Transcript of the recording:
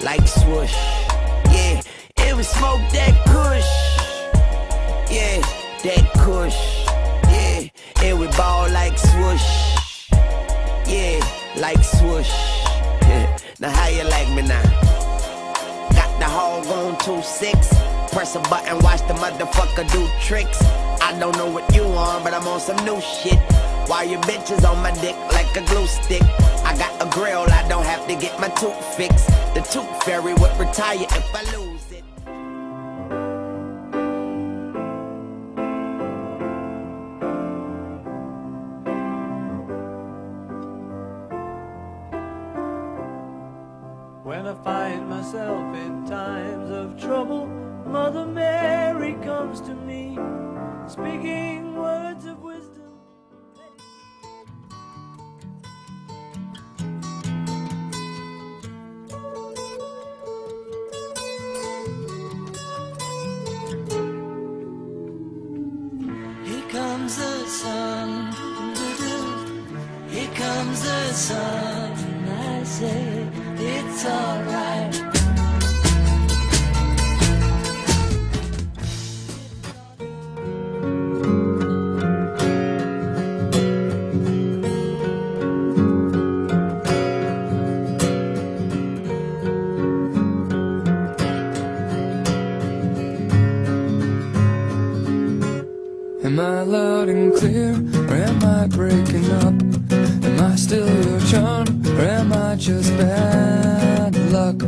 like swoosh. Yeah, and we smoke that kush. Yeah, that kush. Yeah, and we ball like swoosh. Yeah, like swoosh. Yeah. Now how you like me now? Got the hog on 2-6. Press a button, watch the motherfucker do tricks. I don't know what you on, but I'm on some new shit. While your bitches on my dick like a glue stick. I got a grill, I don't have to get my tooth fixed. The tooth fairy would retire if I lose it. When I find myself in times of trouble, Mother Mary comes to me, speaking words of wisdom. Here comes the sun, here comes the sun, and I say it's alright. Am I loud and clear, or am I breaking up? Am I still your charm, or am I just bad luck?